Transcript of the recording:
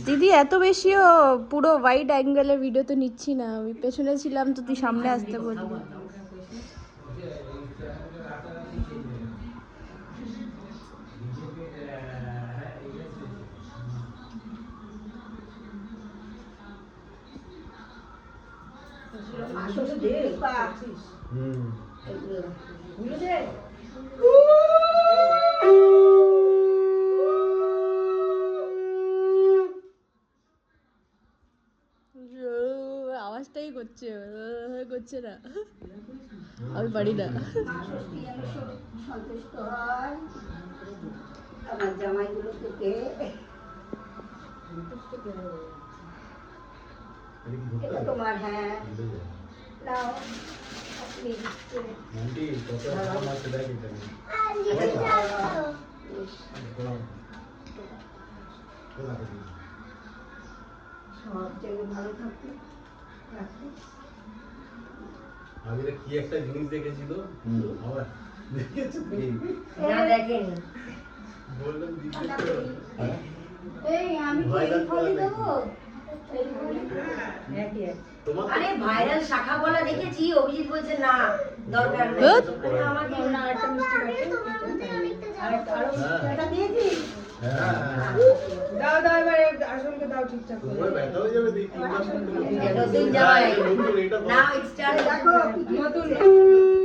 দিদি এত বেশিও পুরো ওয়াইড অ্যাঙ্গেলের ভিডিও তো নিচ্ছি না, আমি পেছনে ছিলাম তো তুই সামনে আসতে বললি। আওয়াজটাই করছে করছে না, আমি পারি না। সন্তুষ্ট হয় আমার জামাইগুলো থেকে। এটা তোমার, হ্যাঁ নাও আপনি সব জায়গায় ভালো থাকতে রাখতে। আমি কি একটা জিনিস দেখেছিল আবার দেখেছো না দেখেনি বললাম এই আমি কি ফলি দেবো? আরে ভাইরাল শাখা বলা দেখেছি, অভিজিৎ বলছে না দরকার নেই। আমাকে না একটা মিষ্টি আরেকটা দিয়েছি। দাও দাও এবারে আসলকে দাও ঠিকঠাক করে। তোমার ব্যথা হয়ে যাবে দেখি নতুন জামাই নাও স্টার দেখো নতুন